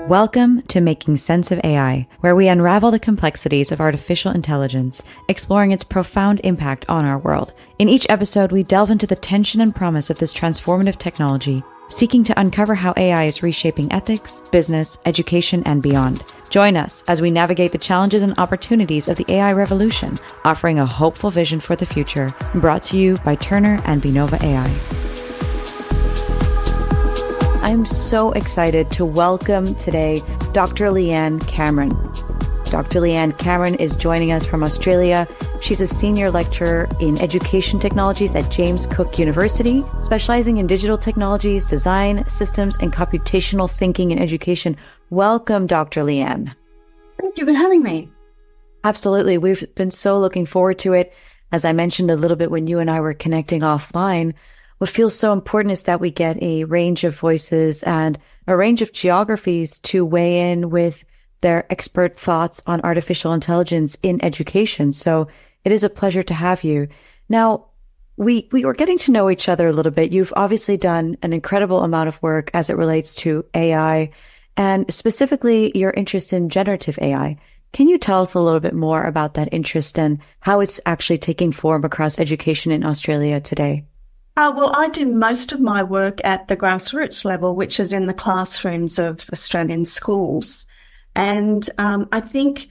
Welcome to Making Sense of AI, where we unravel the complexities of artificial intelligence, exploring its profound impact on our world. In each episode, we delve into the tension and promise of this transformative technology, seeking to uncover how AI is reshaping ethics, business, education, and beyond. Join us as we navigate the challenges and opportunities of the AI revolution, offering a hopeful vision for the future, brought to you by Turner and Binova AI. I'm so excited to welcome today Dr. Leanne Cameron. Dr. Leanne Cameron is joining us from Australia. She's a senior lecturer in education technologies at James Cook University, specializing in digital technologies, design, systems, and computational thinking in education. Welcome, Dr. Leanne. Thank you for having me. Absolutely. We've been so looking forward to it. As I mentioned a little bit when you and I were connecting offline, what feels so important is that we get a range of voices and a range of geographies to weigh in with their expert thoughts on artificial intelligence in education. So it is a pleasure to have you. Now, we were getting to know each other a little bit. You've obviously done an incredible amount of work as it relates to AI and specifically your interest in generative AI. Can you tell us a little bit more about that interest and how it's actually taking form across education in Australia today? Well, I do most of my work at the grassroots level, which is in the classrooms of Australian schools. And I think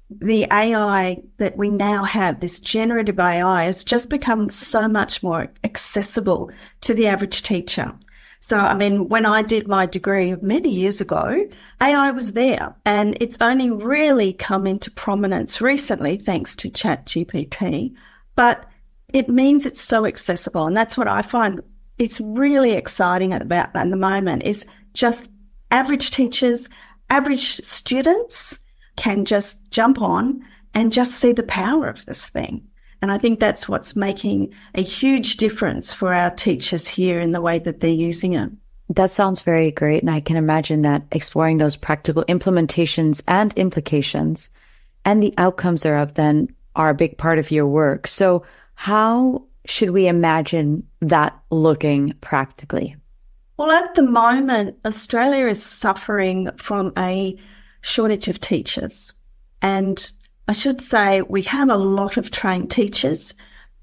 the AI that we now have, this generative AI, has just become so much more accessible to the average teacher. So, I mean, when I did my degree many years ago, AI was there, and it's only really come into prominence recently thanks to ChatGPT. But it means it's so accessible. And that's what I find it's really exciting about at the moment is just average teachers, average students can just jump on and just see the power of this thing. And I think that's what's making a huge difference for our teachers here in the way that they're using it. That sounds very great. And I can imagine that exploring those practical implementations and implications and the outcomes thereof then are a big part of your work. So how should we imagine that looking practically? Well, at the moment, Australia is suffering from a shortage of teachers. And I should say we have a lot of trained teachers,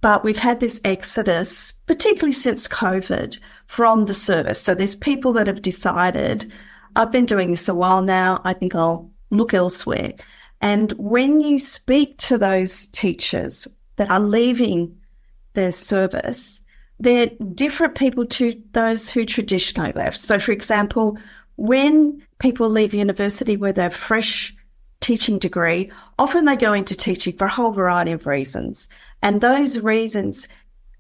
but we've had this exodus, particularly since COVID, from the service. So there's people that have decided, I've been doing this a while now, I think I'll look elsewhere. And when you speak to those teachers that are leaving their service, they're different people to those who traditionally left. So, for example, when people leave university with a fresh teaching degree, often they go into teaching for a whole variety of reasons. And those reasons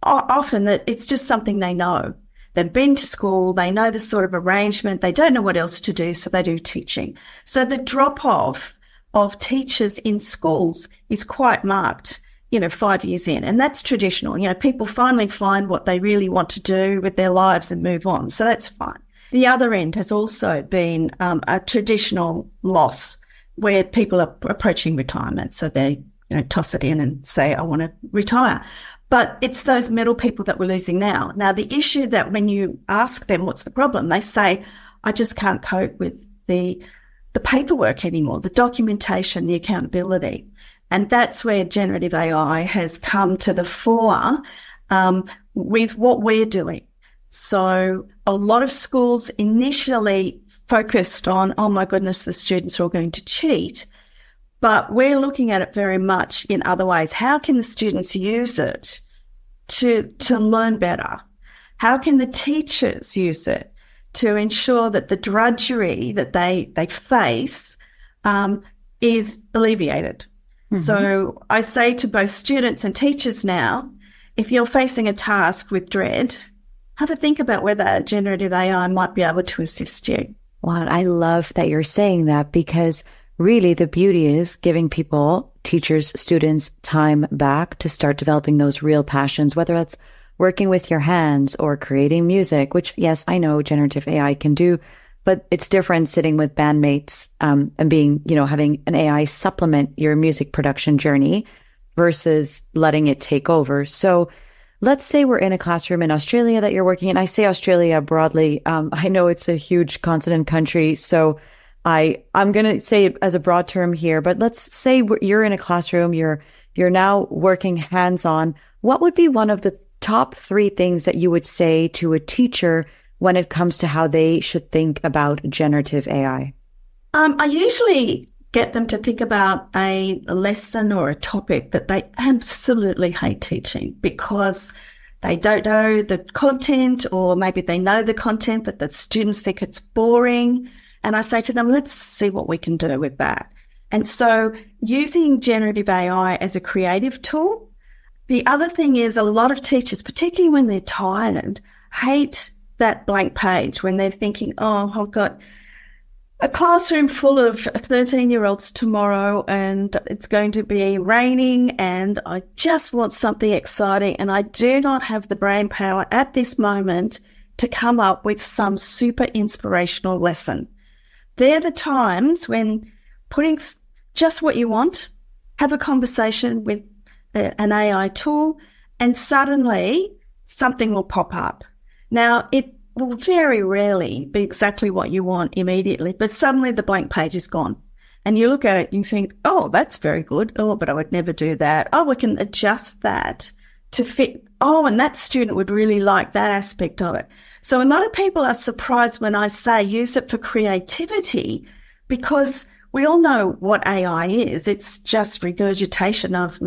are often that it's just something they know. They've been to school, they know the sort of arrangement, they don't know what else to do, so they do teaching. So the drop-off of teachers in schools is quite marked, 5 years in. And that's traditional. People finally find what they really want to do with their lives and move on. So that's fine. The other end has also been a traditional loss where people are approaching retirement. So they toss it in and say, I want to retire. But it's those middle people that we're losing now. Now, the issue that when you ask them, what's the problem? They say, I just can't cope with the paperwork anymore, the documentation, the accountability. And that's where generative AI has come to the fore with what we're doing. So a lot of schools initially focused on, oh my goodness, the students are all going to cheat. But we're looking at it very much in other ways. How can the students use it to learn better? How can the teachers use it to ensure that the drudgery that they face is alleviated? Mm-hmm. So I say to both students and teachers now, if you're facing a task with dread, have a think about whether generative AI might be able to assist you. Wow, I love that you're saying that because really the beauty is giving people, teachers, students, time back to start developing those real passions, whether that's working with your hands or creating music, which, yes, I know generative AI can do, but it's different sitting with bandmates and being, having an AI supplement your music production journey versus letting it take over. So let's say we're in a classroom in Australia that you're working in. I say Australia broadly. I know it's a huge continent country. So I'm going to say it as a broad term here, but let's say you're in a classroom, you're now working hands-on. What would be one of the top 3 things that you would say to a teacher when it comes to how they should think about generative AI? I usually get them to think about a lesson or a topic that they absolutely hate teaching because they don't know the content, or maybe they know the content, but the students think it's boring. And I say to them, let's see what we can do with that. And so using generative AI as a creative tool. The other thing is a lot of teachers, particularly when they're tired, hate that blank page when they're thinking, oh, I've got a classroom full of 13-year-olds tomorrow and it's going to be raining and I just want something exciting and I do not have the brain power at this moment to come up with some super inspirational lesson. They're the times when putting just what you want, have a conversation with an AI tool, and suddenly something will pop up. Now, it will very rarely be exactly what you want immediately, but suddenly the blank page is gone. And you look at it and you think, oh, that's very good. Oh, but I would never do that. Oh, we can adjust that to fit. Oh, and that student would really like that aspect of it. So a lot of people are surprised when I say use it for creativity, because we all know what AI is. It's just regurgitation of,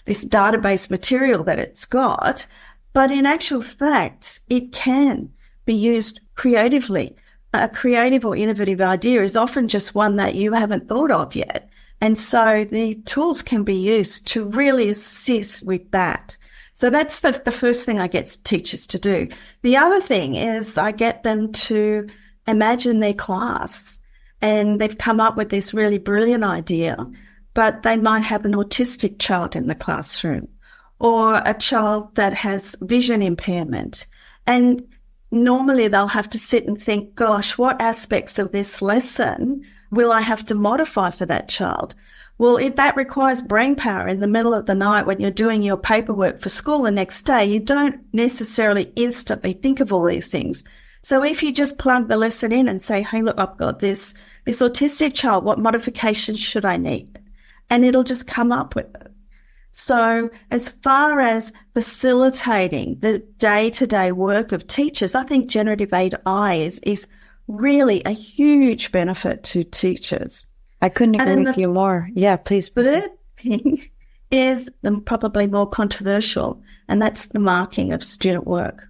this database material that it's got. But in actual fact, it can be used creatively. A creative or innovative idea is often just one that you haven't thought of yet. And so the tools can be used to really assist with that. So that's the first thing I get teachers to do. The other thing is I get them to imagine their class, and they've come up with this really brilliant idea, but they might have an autistic child in the classroom or a child that has vision impairment. And normally they'll have to sit and think, gosh, what aspects of this lesson will I have to modify for that child? Well, if that requires brain power in the middle of the night when you're doing your paperwork for school the next day, you don't necessarily instantly think of all these things. So if you just plug the lesson in and say, hey, look, I've got this autistic child, what modifications should I need? And it'll just come up with it. So as far as facilitating the day-to-day work of teachers, I think generative AI is really a huge benefit to teachers. I couldn't agree with you more. Yeah, please. The third thing is probably more controversial, and that's the marking of student work.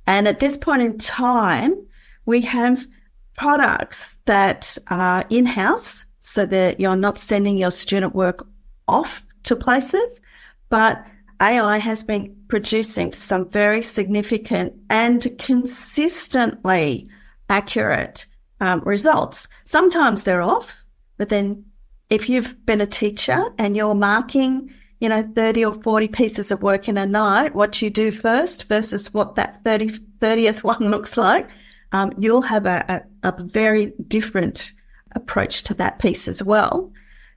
And at this point in time, we have products that are in-house so that you're not sending your student work off to places, but AI has been producing some very significant and consistently accurate results. Sometimes they're off, but then if you've been a teacher and you're marking, 30 or 40 pieces of work in a night, what you do first versus what that 30th one looks like, you'll have a very different approach to that piece as well.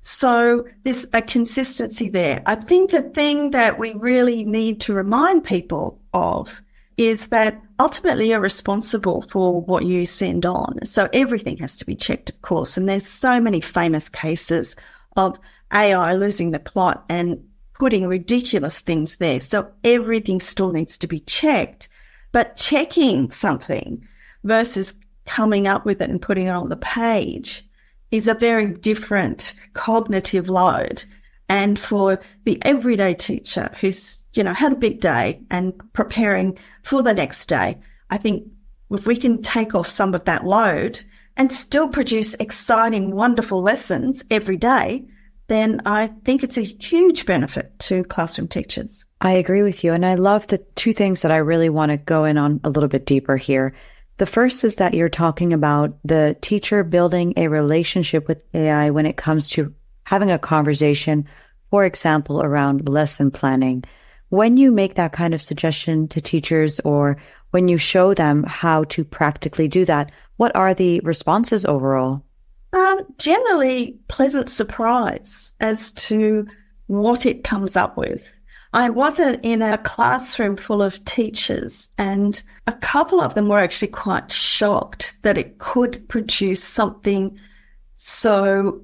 So there's a consistency there. I think the thing that we really need to remind people of is that ultimately you're responsible for what you send on. So everything has to be checked, of course. And there's so many famous cases of AI losing the plot and putting ridiculous things there. So everything still needs to be checked. But checking something versus coming up with it and putting it on the page is a very different cognitive load. And for the everyday teacher who's, had a big day and preparing for the next day, I think if we can take off some of that load and still produce exciting, wonderful lessons every day, then I think it's a huge benefit to classroom teachers. I agree with you. And I love the 2 things that I really want to go in on a little bit deeper here. The first is that you're talking about the teacher building a relationship with AI when it comes to having a conversation, for example, around lesson planning. When you make that kind of suggestion to teachers or when you show them how to practically do that, what are the responses overall? Generally, pleasant surprise as to what it comes up with. I wasn't in a classroom full of teachers, and a couple of them were actually quite shocked that it could produce something so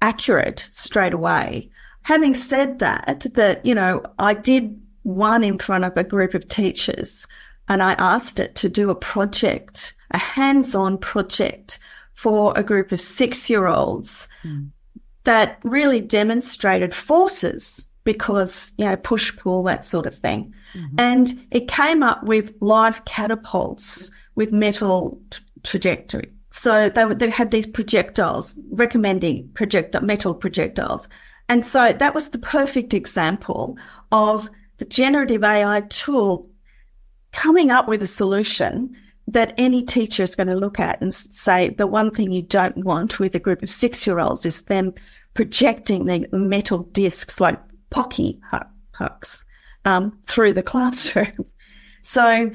accurate straight away. Having said that, you know, I did one in front of a group of teachers, and I asked it to do a project, a hands-on project for a group of 6-year-olds that really demonstrated forces because, you know, push, pull, that sort of thing. And it came up with live catapults with metal trajectory. So they had these projectiles, recommending metal projectiles. And so that was the perfect example of the generative AI tool coming up with a solution that any teacher is going to look at and say, the one thing you don't want with a group of 6-year-olds is them projecting the metal discs like pocky pucks through the classroom. So,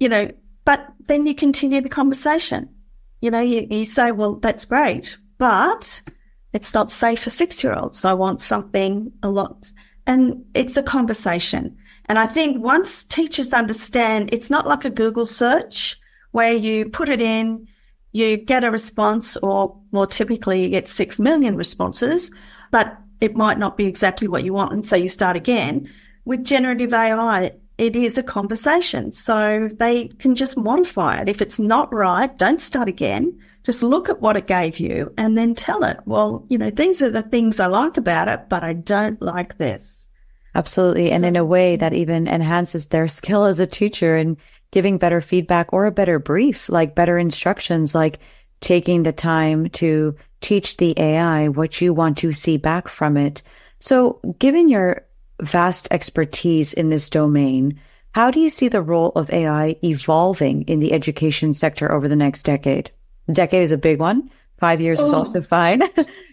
you know, but then you continue the conversation. You know, you say, well, that's great, but it's not safe for 6-year-olds. I want something a lot. And it's a conversation. And I think once teachers understand, it's not like a Google search where you put it in, you get a response, or more typically you get 6 million responses, but it might not be exactly what you want. And so you start again. With generative AI, it is a conversation. So they can just modify it. If it's not right, don't start again. Just look at what it gave you and then tell it, well, you know, these are the things I like about it, but I don't like this. Absolutely. And in a way that even enhances their skill as a teacher and giving better feedback or a better brief, like better instructions, like taking the time to teach the AI what you want to see back from it. So given your vast expertise in this domain, how do you see the role of AI evolving in the education sector over the next decade? Decade is a big one. 5 years is also fine.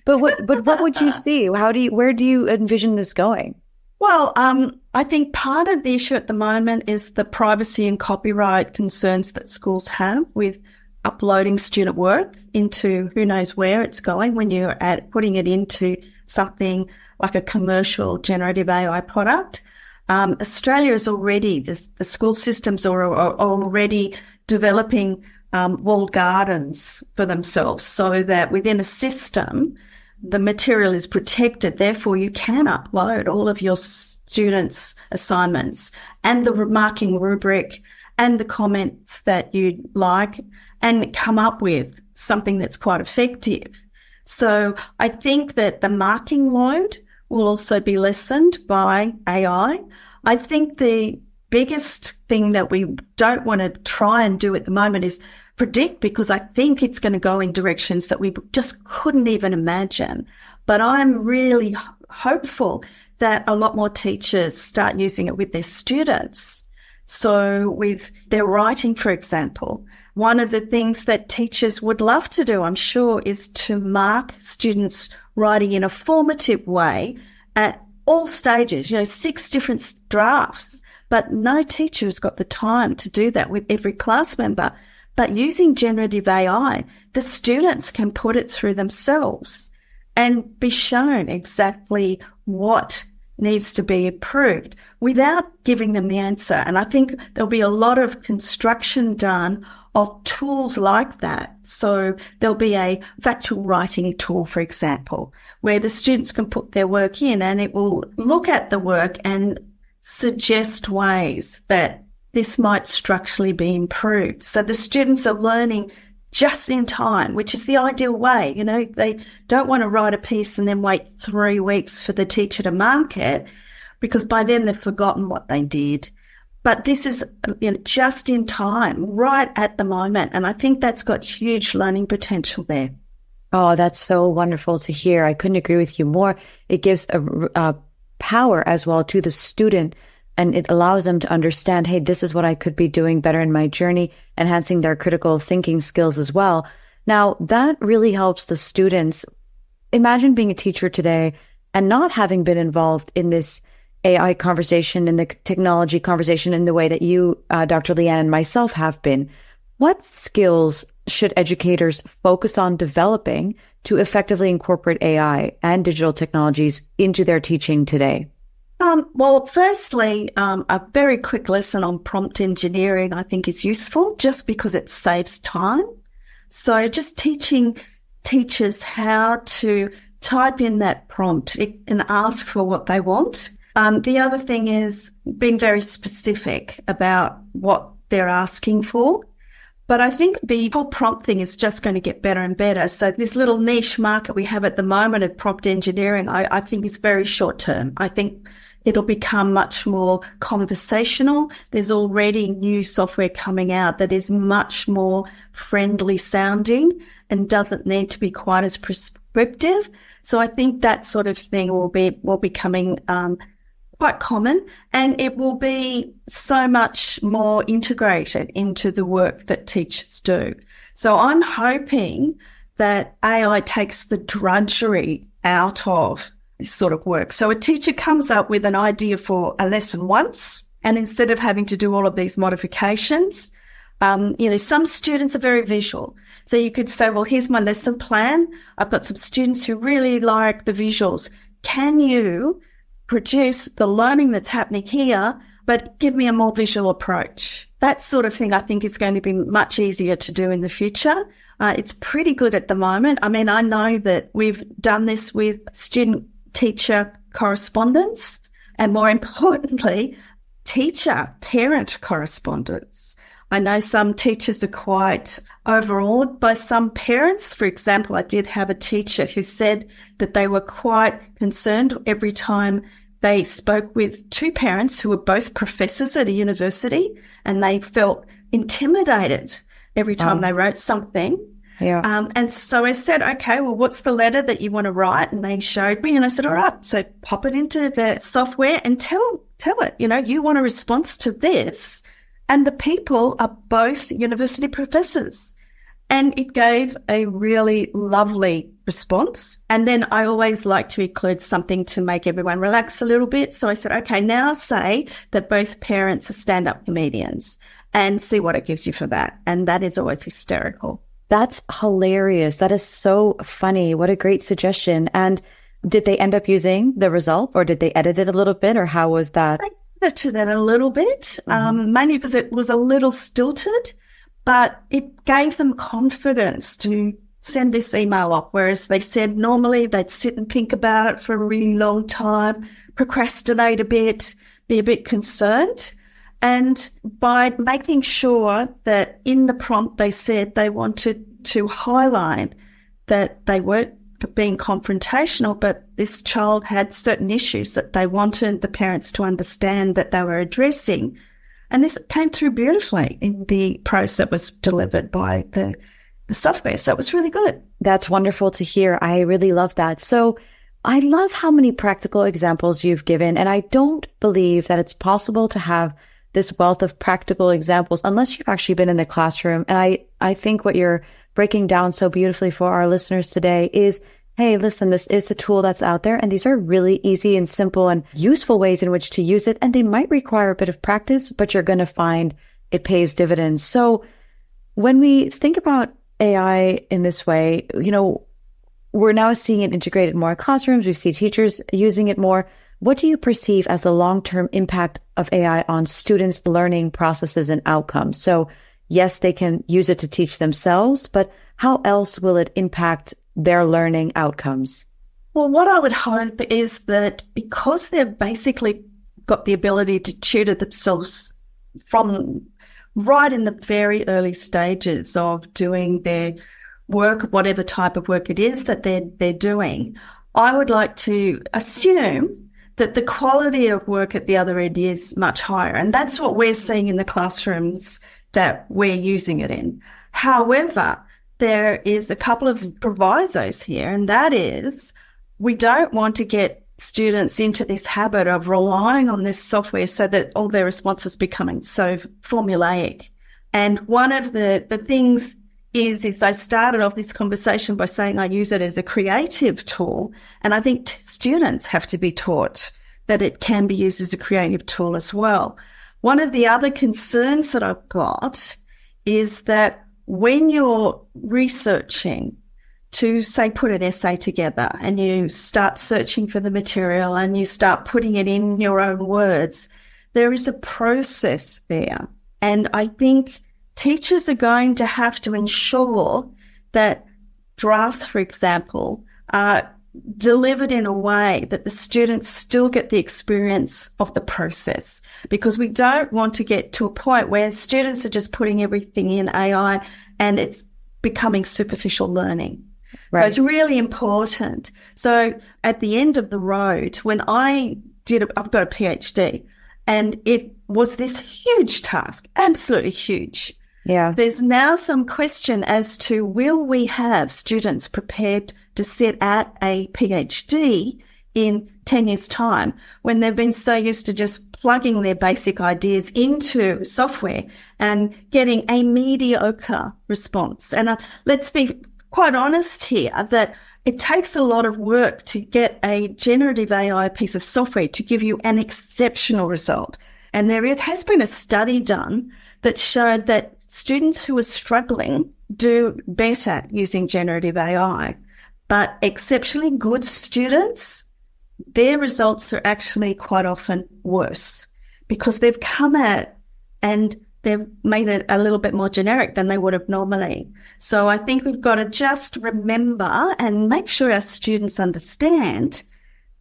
But what would you see? Where do you envision this going? Well, I think part of the issue at the moment is the privacy and copyright concerns that schools have with uploading student work into who knows where it's going when you're putting it into something like a commercial generative AI product. Australia is already, the school systems are already developing walled gardens for themselves so that within a system, the material is protected. Therefore, you can upload all of your students' assignments and the marking rubric and the comments that you like and come up with something that's quite effective. So I think that the marking load will also be lessened by AI. I think the biggest thing that we don't want to try and do at the moment is predict, because I think it's going to go in directions that we just couldn't even imagine. But I'm really hopeful that a lot more teachers start using it with their students. So with their writing, for example, one of the things that teachers would love to do, I'm sure, is to mark students writing in a formative way at all stages, 6 different drafts. But no teacher has got the time to do that with every class member. But using generative AI, the students can put it through themselves and be shown exactly what needs to be improved without giving them the answer. And I think there'll be a lot of construction done of tools like that. So there'll be a factual writing tool, for example, where the students can put their work in and it will look at the work and suggest ways that this might structurally be improved. So the students are learning just in time, which is the ideal way. They don't want to write a piece and then wait 3 weeks for the teacher to mark it, because by then they've forgotten what they did. But this is just in time, right at the moment. And I think that's got huge learning potential there. Oh, that's so wonderful to hear. I couldn't agree with you more. It gives a power as well to the student, and it allows them to understand, hey, this is what I could be doing better in my journey, enhancing their critical thinking skills as well. Now, that really helps the students. Imagine being a teacher today and not having been involved in this AI conversation and the technology conversation in the way that you, Dr. Leanne, and myself have been. What skills should educators focus on developing to effectively incorporate AI and digital technologies into their teaching today? Well, firstly, a very quick lesson on prompt engineering I think is useful just because it saves time. So just teaching teachers how to type in that prompt and ask for what they want. The other thing is being very specific about what they're asking for. But I think the whole prompt thing is just going to get better and better. So this little niche market we have at the moment of prompt engineering, I think is very short term. I think it'll become much more conversational. There's already new software coming out that is much more friendly sounding and doesn't need to be quite as prescriptive. So I think that sort of thing will be coming quite common, and it will be so much more integrated into the work that teachers do. So I'm hoping that AI takes the drudgery out of this sort of work. So a teacher comes up with an idea for a lesson once, and instead of having to do all of these modifications, some students are very visual. So you could say, well, here's my lesson plan. I've got some students who really like the visuals. Can you produce the learning that's happening here, but give me a more visual approach? That sort of thing I think is going to be much easier to do in the future. It's pretty good at the moment. I mean, I know that we've done this with student-teacher correspondence and, more importantly, teacher-parent correspondence. I know some teachers are quite overawed by some parents. For example, I did have a teacher who said that they were quite concerned every time they spoke with two parents who were both professors at a university, and they felt intimidated every time they wrote something. Yeah. And so I said, okay, well, what's the letter that you want to write? And they showed me, and I said, all right, so pop it into the software and tell it, you want a response to this. And the people are both university professors. And it gave a really lovely response. And then I always like to include something to make everyone relax a little bit. So I said, okay, now say that both parents are stand-up comedians and see what it gives you for that. And that is always hysterical. That's hilarious. That is so funny. What a great suggestion. And did they end up using the result, or did they edit it a little bit, or how was that? To that a little bit, mainly because it was a little stilted, but it gave them confidence to send this email off, whereas they said normally they'd sit and think about it for a really long time, procrastinate a bit, be a bit concerned. And by making sure that in the prompt they said they wanted to highlight that they weren't being confrontational, but this child had certain issues that they wanted the parents to understand that they were addressing. And this came through beautifully in the prose that was delivered by the software. So it was really good. That's wonderful to hear. I really love that. So I love how many practical examples you've given. And I don't believe that it's possible to have this wealth of practical examples unless you've actually been in the classroom. And I think what you're breaking down so beautifully for our listeners today is, hey, listen, this is a tool that's out there, and these are really easy and simple and useful ways in which to use it. And they might require a bit of practice, but you're going to find it pays dividends. So when we think about AI in this way, we're now seeing it integrated more in classrooms. We see teachers using it more. What do you perceive as the long-term impact of AI on students' learning processes and outcomes? So yes, they can use it to teach themselves, but how else will it impact their learning outcomes? Well, what I would hope is that because they've basically got the ability to tutor themselves from right in the very early stages of doing their work, whatever type of work it is that they're doing, I would like to assume that the quality of work at the other end is much higher. And that's what we're seeing in the classrooms that we're using it in. However, there is a couple of provisos here, and that is we don't want to get students into this habit of relying on this software so that all their responses becoming so formulaic. And one of the things is I started off this conversation by saying I use it as a creative tool, and I think students have to be taught that it can be used as a creative tool as well. One of the other concerns that I've got is that when you're researching to, say, put an essay together and you start searching for the material and you start putting it in your own words, there is a process there. And I think teachers are going to have to ensure that drafts, for example, are delivered in a way that the students still get the experience of the process, because we don't want to get to a point where students are just putting everything in AI and it's becoming superficial learning. Right. So it's really important. So at the end of the road, when I've got a PhD, and it was this huge task, absolutely huge. Yeah. There's now some question as to, will we have students prepared to sit at a PhD in 10 years' time when they've been so used to just plugging their basic ideas into software and getting a mediocre response? And let's be quite honest here that it takes a lot of work to get a generative AI piece of software to give you an exceptional result. And there has been a study done that showed that students who are struggling do better using generative AI, but exceptionally good students, their results are actually quite often worse because they've come at it and they've made it a little bit more generic than they would have normally. So I think we've got to just remember and make sure our students understand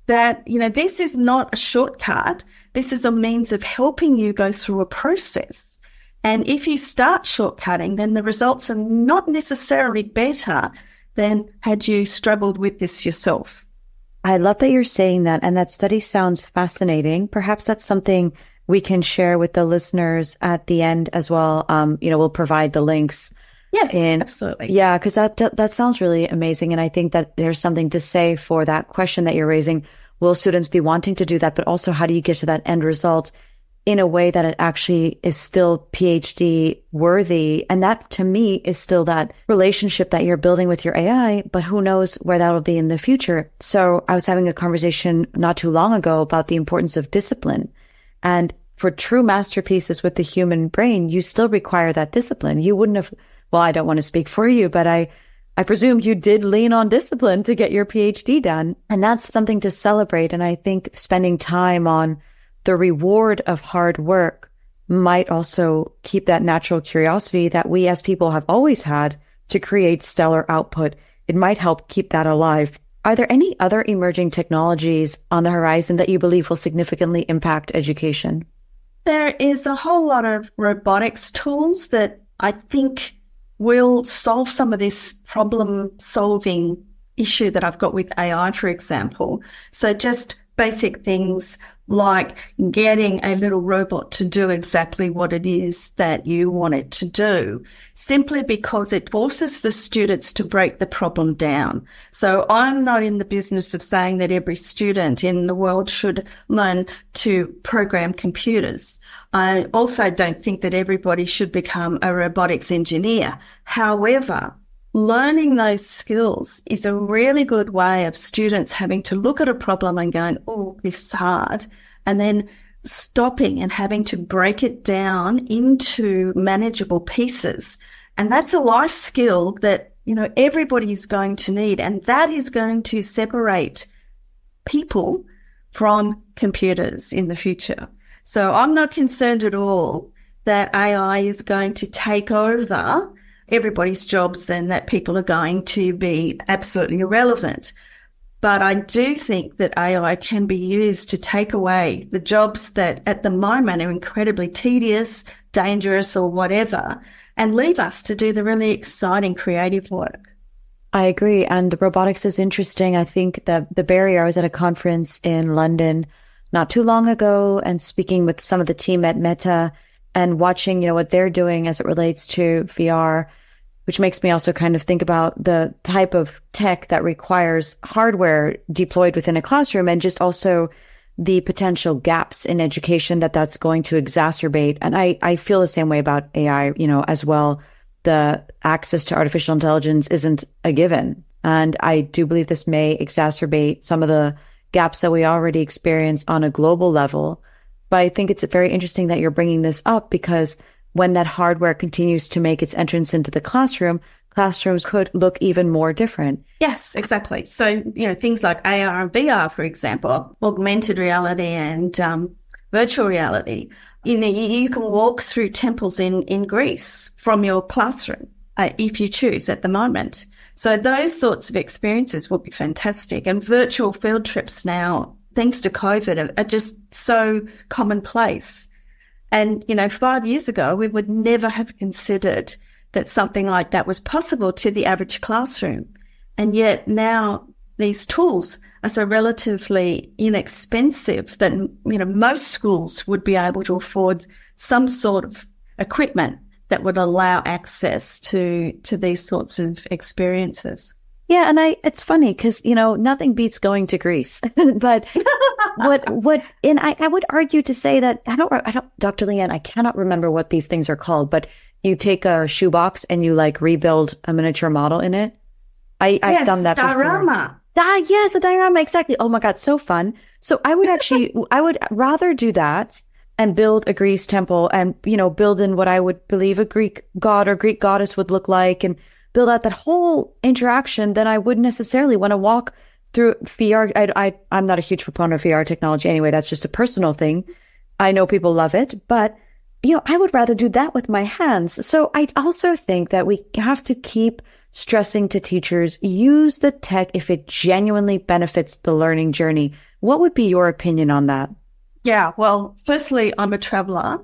that, this is not a shortcut. This is a means of helping you go through a process. And if you start shortcutting, then the results are not necessarily better than had you struggled with this yourself. I love that you're saying that. And that study sounds fascinating. Perhaps that's something we can share with the listeners at the end as well. We'll provide the links. Yes, absolutely. Yeah, because that sounds really amazing. And I think that there's something to say for that question that you're raising. Will students be wanting to do that? But also, how do you get to that end result in a way that it actually is still PhD worthy? And that, to me, is still that relationship that you're building with your AI, but who knows where that will be in the future. So I was having a conversation not too long ago about the importance of discipline. And for true masterpieces with the human brain, you still require that discipline. You wouldn't have, well, I don't want to speak for you, but I presume you did lean on discipline to get your PhD done. And that's something to celebrate. And I think spending time on the reward of hard work might also keep that natural curiosity that we as people have always had to create stellar output. It might help keep that alive. Are there any other emerging technologies on the horizon that you believe will significantly impact education? There is a whole lot of robotics tools that I think will solve some of this problem-solving issue that I've got with AI, for example. So just basic things like getting a little robot to do exactly what it is that you want it to do, simply because it forces the students to break the problem down. So I'm not in the business of saying that every student in the world should learn to program computers. I also don't think that everybody should become a robotics engineer. However, learning those skills is a really good way of students having to look at a problem and going, oh, this is hard, and then stopping and having to break it down into manageable pieces. And that's a life skill that, everybody is going to need. And that is going to separate people from computers in the future. So I'm not concerned at all that AI is going to take over everybody's jobs and that people are going to be absolutely irrelevant. But I do think that AI can be used to take away the jobs that at the moment are incredibly tedious, dangerous, or whatever, and leave us to do the really exciting creative work. I agree. And robotics is interesting. I think that the barrier, I was at a conference in London not too long ago and speaking with some of the team at Meta and watching, what they're doing as it relates to VR, which makes me also kind of think about the type of tech that requires hardware deployed within a classroom and just also the potential gaps in education that's going to exacerbate. And I feel the same way about AI, as well. The access to artificial intelligence isn't a given. And I do believe this may exacerbate some of the gaps that we already experience on a global level. But I think it's very interesting that you're bringing this up because when that hardware continues to make its entrance into the classroom, classrooms could look even more different. Yes, exactly. So, things like AR and VR, for example, augmented reality and virtual reality. You can walk through temples in Greece from your classroom if you choose at the moment. So those sorts of experiences will be fantastic. And virtual field trips now, thanks to COVID, are just so commonplace. And, 5 years ago, we would never have considered that something like that was possible to the average classroom. And yet now these tools are so relatively inexpensive that, most schools would be able to afford some sort of equipment that would allow access to these sorts of experiences. Yeah. And it's funny because, nothing beats going to Greece, but and I would argue to say that I don't, Dr. Leanne, I cannot remember what these things are called, but you take a shoebox and you rebuild a miniature model in it. I've done that diorama. Before. Yes, a diorama. Exactly. Oh my God. So fun. So I would rather do that and build a Greece temple and, build in what I would believe a Greek god or Greek goddess would look like and build out that whole interaction than I would necessarily want to walk through VR. I'm not a huge proponent of VR technology anyway. That's just a personal thing. I know people love it, but, I would rather do that with my hands. So I also think that we have to keep stressing to teachers, use the tech if it genuinely benefits the learning journey. What would be your opinion on that? Yeah, well, firstly, I'm a traveler,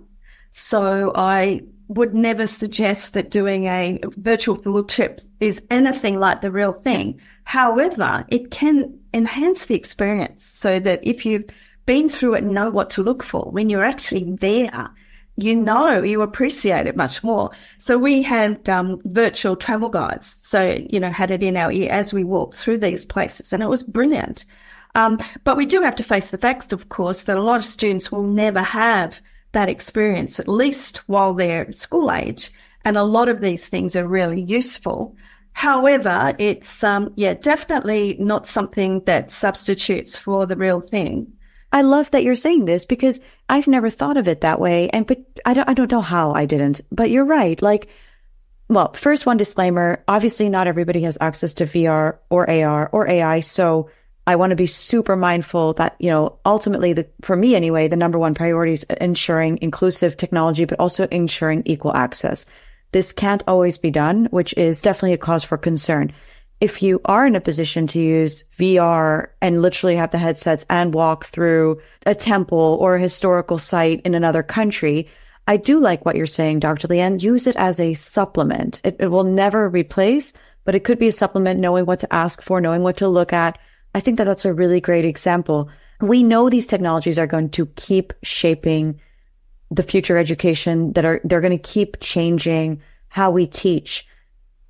so I would never suggest that doing a virtual field trip is anything like the real thing. However, it can enhance the experience so that if you've been through it and know what to look for, when you're actually there, you appreciate it much more. So we had virtual travel guides, so, had it in our ear as we walked through these places, and it was brilliant. But we do have to face the facts, of course, that a lot of students will never have that experience, at least while they're school age. And a lot of these things are really useful. However, it's, definitely not something that substitutes for the real thing. I love that you're saying this because I've never thought of it that way. But I don't know how I didn't, but you're right. Well, first one disclaimer, obviously not everybody has access to VR or AR or AI. So I want to be super mindful that, ultimately, for me anyway, the number one priority is ensuring inclusive technology, but also ensuring equal access. This can't always be done, which is definitely a cause for concern. If you are in a position to use VR and literally have the headsets and walk through a temple or a historical site in another country, I do like what you're saying, Dr. Leanne. Use it as a supplement. It will never replace, but it could be a supplement, knowing what to ask for, knowing what to look at. I think that that's a really great example. We know these technologies are going to keep shaping the future education, they're going to keep changing how we teach.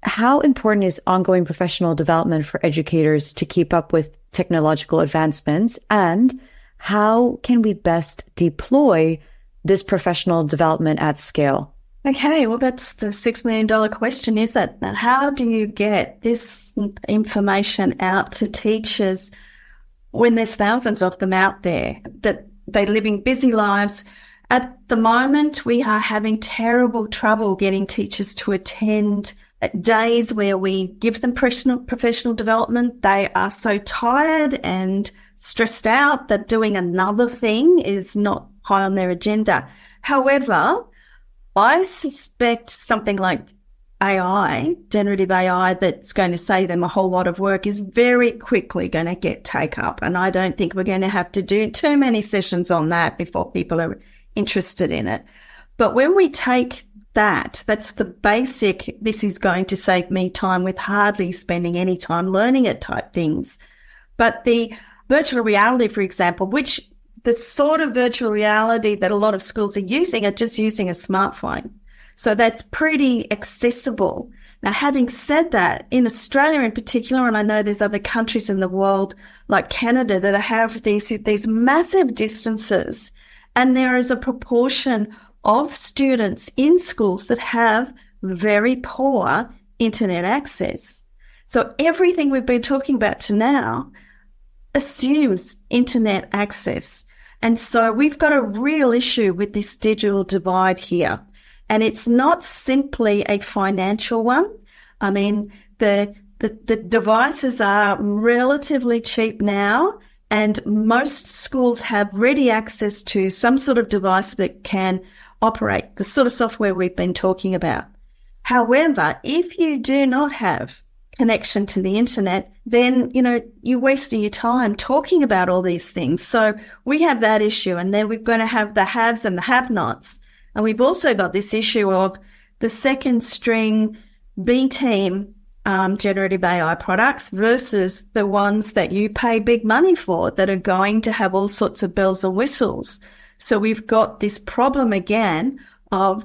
How important is ongoing professional development for educators to keep up with technological advancements? And how can we best deploy this professional development at scale? Okay, well, that's the $6 million question, is it? How do you get this information out to teachers when there's thousands of them out there, that they're living busy lives? At the moment, we are having terrible trouble getting teachers to attend days where we give them professional development. They are so tired and stressed out that doing another thing is not high on their agenda. However, I suspect something like AI, generative AI, that's going to save them a whole lot of work is very quickly going to get take up. And I don't think we're going to have to do too many sessions on that before people are interested in it. But when we take that's the basic, this is going to save me time with hardly spending any time learning it type things. But the virtual reality, for example, which the sort of virtual reality that a lot of schools are using are just using a smartphone. So that's pretty accessible. Now, having said that, in Australia in particular, and I know there's other countries in the world like Canada that have these massive distances, and there is a proportion of students in schools that have very poor internet access. So everything we've been talking about to now assumes internet access. And so we've got a real issue with this digital divide here. And it's not simply a financial one. I mean, the devices are relatively cheap now, and most schools have ready access to some sort of device that can operate the sort of software we've been talking about. However, if you do not have connection to the internet, then, you're wasting your time talking about all these things. So we have that issue, and then we're going to have the haves and the have-nots. And we've also got this issue of the second string B team generative AI products versus the ones that you pay big money for that are going to have all sorts of bells and whistles. So we've got this problem again of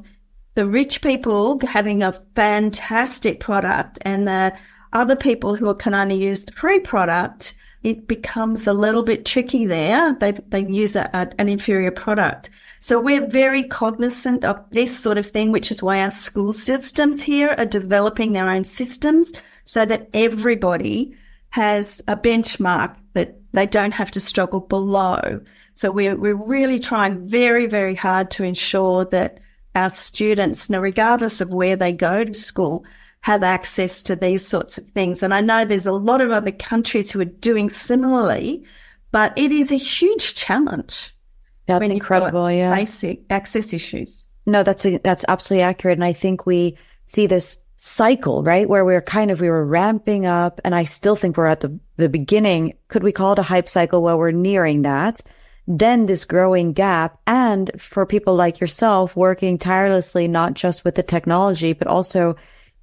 the rich people having a fantastic product and the other people who can only use the free product. It becomes a little bit tricky there. They use an inferior product. So we're very cognizant of this sort of thing, which is why our school systems here are developing their own systems so that everybody has a benchmark that they don't have to struggle below. So we're really trying very, very hard to ensure that our students, regardless of where they go to school, have access to these sorts of things. And I know there's a lot of other countries who are doing similarly, but it is a huge challenge. That's incredible, yeah. Basic access issues. No, that's absolutely accurate. And I think we see this cycle, right, where we were ramping up, and I still think we're at the beginning. Could we call it a hype cycle? Well, we're nearing that. Then this growing gap, and for people like yourself working tirelessly, not just with the technology, but also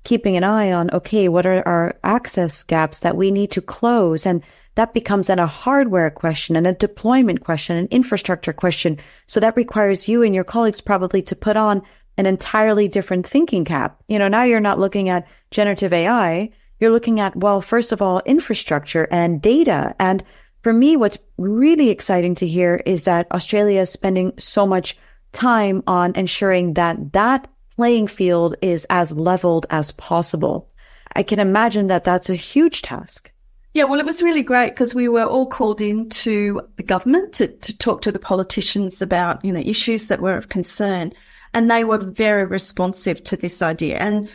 keeping an eye on, okay, what are our access gaps that we need to close? And that becomes then a hardware question and a deployment question, an infrastructure question. So that requires you and your colleagues probably to put on an entirely different thinking cap. Now you're not looking at generative AI. You're looking at, well, first of all, infrastructure and data. And for me, what's really exciting to hear is that Australia is spending so much time on ensuring that that playing field is as leveled as possible. I can imagine that that's a huge task. Yeah, well, it was really great because we were all called into the government to talk to the politicians about, issues that were of concern. And they were very responsive to this idea. And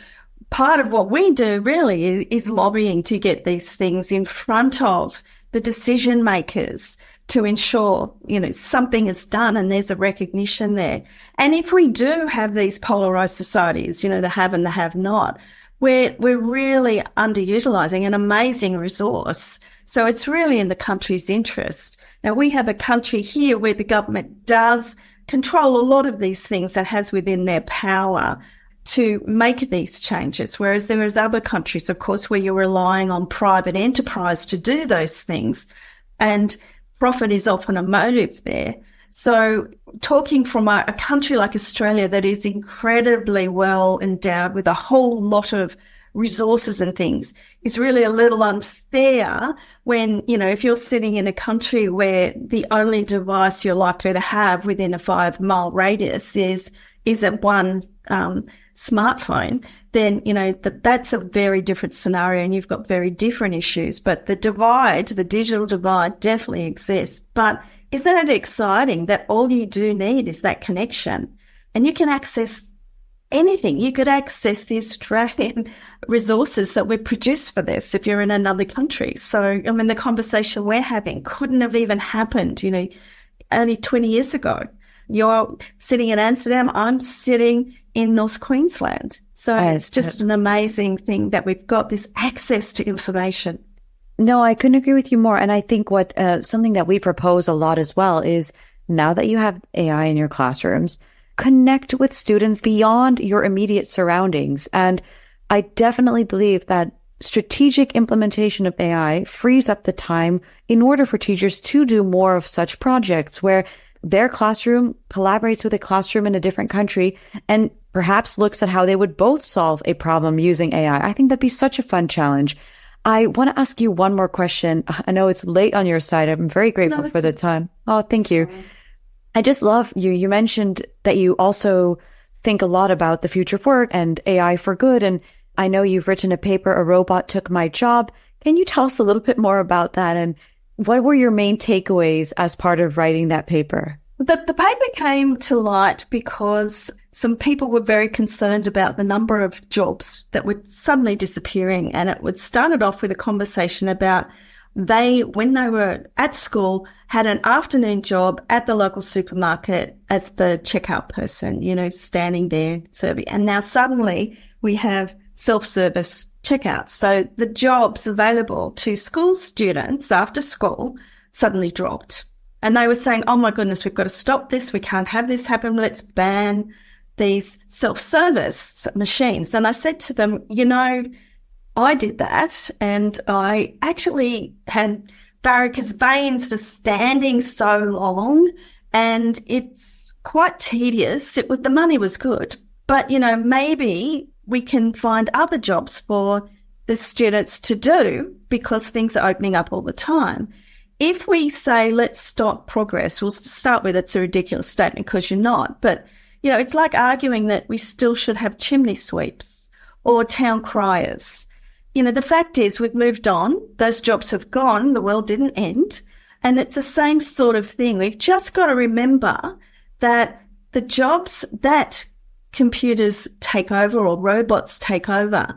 part of what we do really is lobbying to get these things in front of the decision makers to ensure, something is done and there's a recognition there. And if we do have these polarized societies, the have and the have not, we're really underutilizing an amazing resource. So it's really in the country's interest. Now, we have a country here where the government does control a lot of these things that has within their power to make these changes, whereas there is other countries, of course, where you're relying on private enterprise to do those things, and profit is often a motive there. So talking from a country like Australia that is incredibly well endowed with a whole lot of resources and things is really a little unfair when, if you're sitting in a country where the only device you're likely to have within a 5-mile radius is a one smartphone, then, that's a very different scenario and you've got very different issues. But the digital divide definitely exists. But isn't it exciting that all you do need is that connection and you can access anything? You could access the Australian resources that were produced for this if you're in another country. So, the conversation we're having couldn't have even happened, only 20 years ago. You're sitting in Amsterdam, I'm sitting in North Queensland. So it's just an amazing thing that we've got this access to information. No, I couldn't agree with you more. And I think what something that we propose a lot as well is, now that you have AI in your classrooms, connect with students beyond your immediate surroundings. And I definitely believe that strategic implementation of AI frees up the time in order for teachers to do more of such projects where their classroom collaborates with a classroom in a different country and perhaps looks at how they would both solve a problem using AI. I think that'd be such a fun challenge. I want to ask you one more question. I know it's late on your side. I'm very grateful for the time. Oh, thank you. I just love you. You mentioned that you also think a lot about the future of work and AI for good. And I know you've written a paper, A Robot Took My Job. Can you tell us a little bit more about that? And what were your main takeaways as part of writing that paper? The paper came to light because some people were very concerned about the number of jobs that were suddenly disappearing. And it would started off with a conversation about when they were at school, had an afternoon job at the local supermarket as the checkout person, standing there serving. And now suddenly we have self-service checkouts. So the jobs available to school students after school suddenly dropped. And they were saying, oh my goodness, we've got to stop this. We can't have this happen. Let's ban these self-service machines. And I said to them, I did that and I actually had varicose veins for standing so long, and it's quite tedious. The money was good, but maybe we can find other jobs for the students to do because things are opening up all the time. If we say, let's stop progress, we'll start with it's a ridiculous statement because you're not, but it's like arguing that we still should have chimney sweeps or town criers. The fact is we've moved on. Those jobs have gone. The world didn't end. And it's the same sort of thing. We've just got to remember that the jobs that computers take over or robots take over,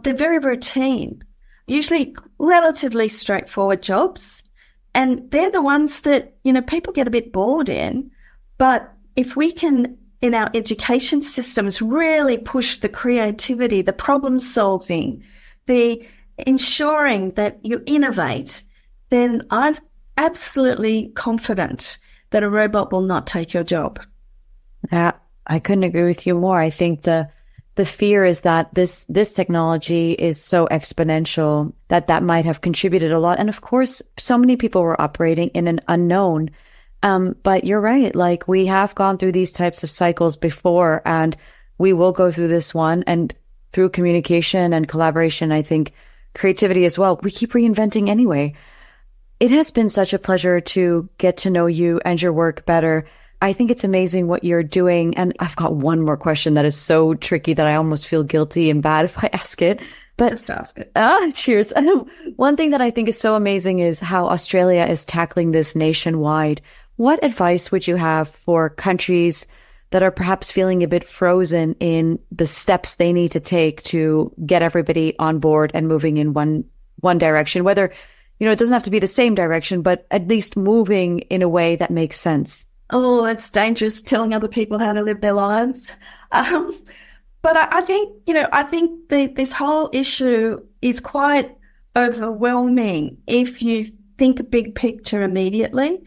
they're very routine, usually relatively straightforward jobs. And they're the ones that, people get a bit bored in. But if we can, in our education systems, really push the creativity, the problem solving, the ensuring that you innovate, then I'm absolutely confident that a robot will not take your job. Yeah, I couldn't agree with you more. I think the fear is that this technology is so exponential that might have contributed a lot. And of course, so many people were operating in an unknown. But you're right. Like, we have gone through these types of cycles before, and we will go through this one. And through communication and collaboration, I think creativity as well, we keep reinventing anyway. It has been such a pleasure to get to know you and your work better. I think it's amazing what you're doing. And I've got one more question that is so tricky that I almost feel guilty and bad if I ask it. But just ask it. Cheers. One thing that I think is so amazing is how Australia is tackling this nationwide. What advice would you have for countries that are perhaps feeling a bit frozen in the steps they need to take to get everybody on board and moving in one direction? Whether, it doesn't have to be the same direction, but at least moving in a way that makes sense. Oh, that's dangerous, telling other people how to live their lives. But I think this whole issue is quite overwhelming if you think big picture immediately.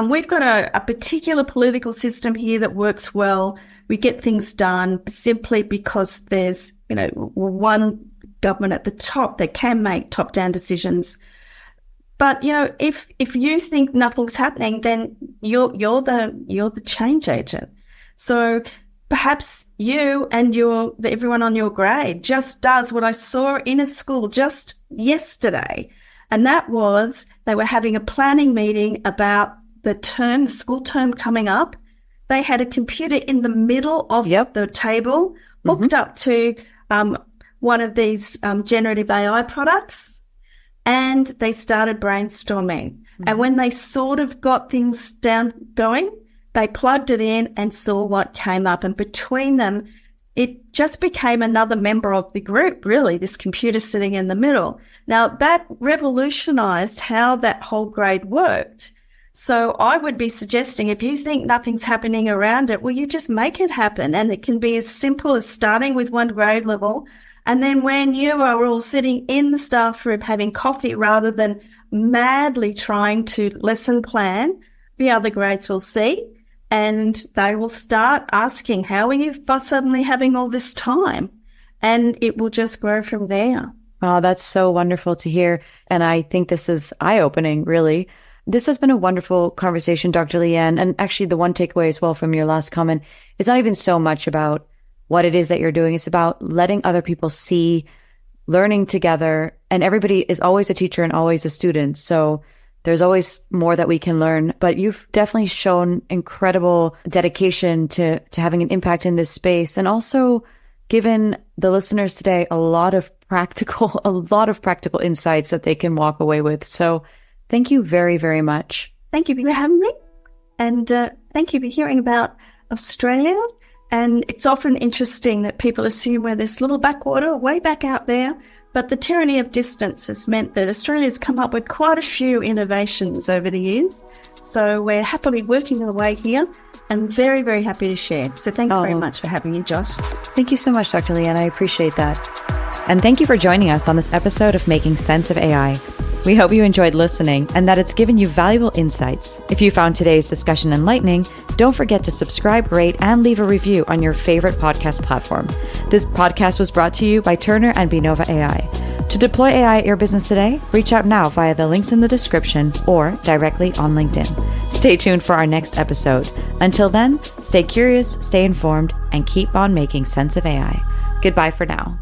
We've got a particular political system here that works well. We get things done simply because there's, one government at the top that can make top-down decisions. But, if you think nothing's happening, then you're the change agent. So perhaps you and everyone on your grade just does what I saw in a school just yesterday. And that was they were having a planning meeting about the school term coming up. They had a computer in the middle of the table, hooked up to one of these generative AI products, and they started brainstorming. And when they sort of got things going, they plugged it in and saw what came up. And between them, it just became another member of the group, really, this computer sitting in the middle. Now, that revolutionized how that whole grade worked. So I would be suggesting, if you think nothing's happening around it, well, you just make it happen. And it can be as simple as starting with one grade level. And then when you are all sitting in the staff room having coffee rather than madly trying to lesson plan, the other grades will see and they will start asking, how are you suddenly having all this time? And it will just grow from there. Oh, that's so wonderful to hear. And I think this is eye-opening, really. This has been a wonderful conversation, Dr. Leanne. And actually, the one takeaway as well from your last comment is not even so much about what it is that you're doing. It's about letting other people see, learning together. And everybody is always a teacher and always a student. So there's always more that we can learn. But you've definitely shown incredible dedication to having an impact in this space, and also given the listeners today a lot of practical insights that they can walk away with. So thank you very, very much. Thank you for having me. And thank you for hearing about Australia And it's often interesting that people assume we're this little backwater way back out there, but the tyranny of distance has meant that Australia's come up with quite a few innovations over the years. So we're happily working our way here and very, very happy to share. So thanks very much for having me, Josh. Thank you so much, Dr. Leanne. I appreciate that. And thank you for joining us on this episode of Making Sense of AI. We hope you enjoyed listening and that it's given you valuable insights. If you found today's discussion enlightening, don't forget to subscribe, rate, and leave a review on your favorite podcast platform. This podcast was brought to you by Turner and Benova AI. To deploy AI at your business today, reach out now via the links in the description or directly on LinkedIn. Stay tuned for our next episode. Until then, stay curious, stay informed, and keep on making sense of AI. Goodbye for now.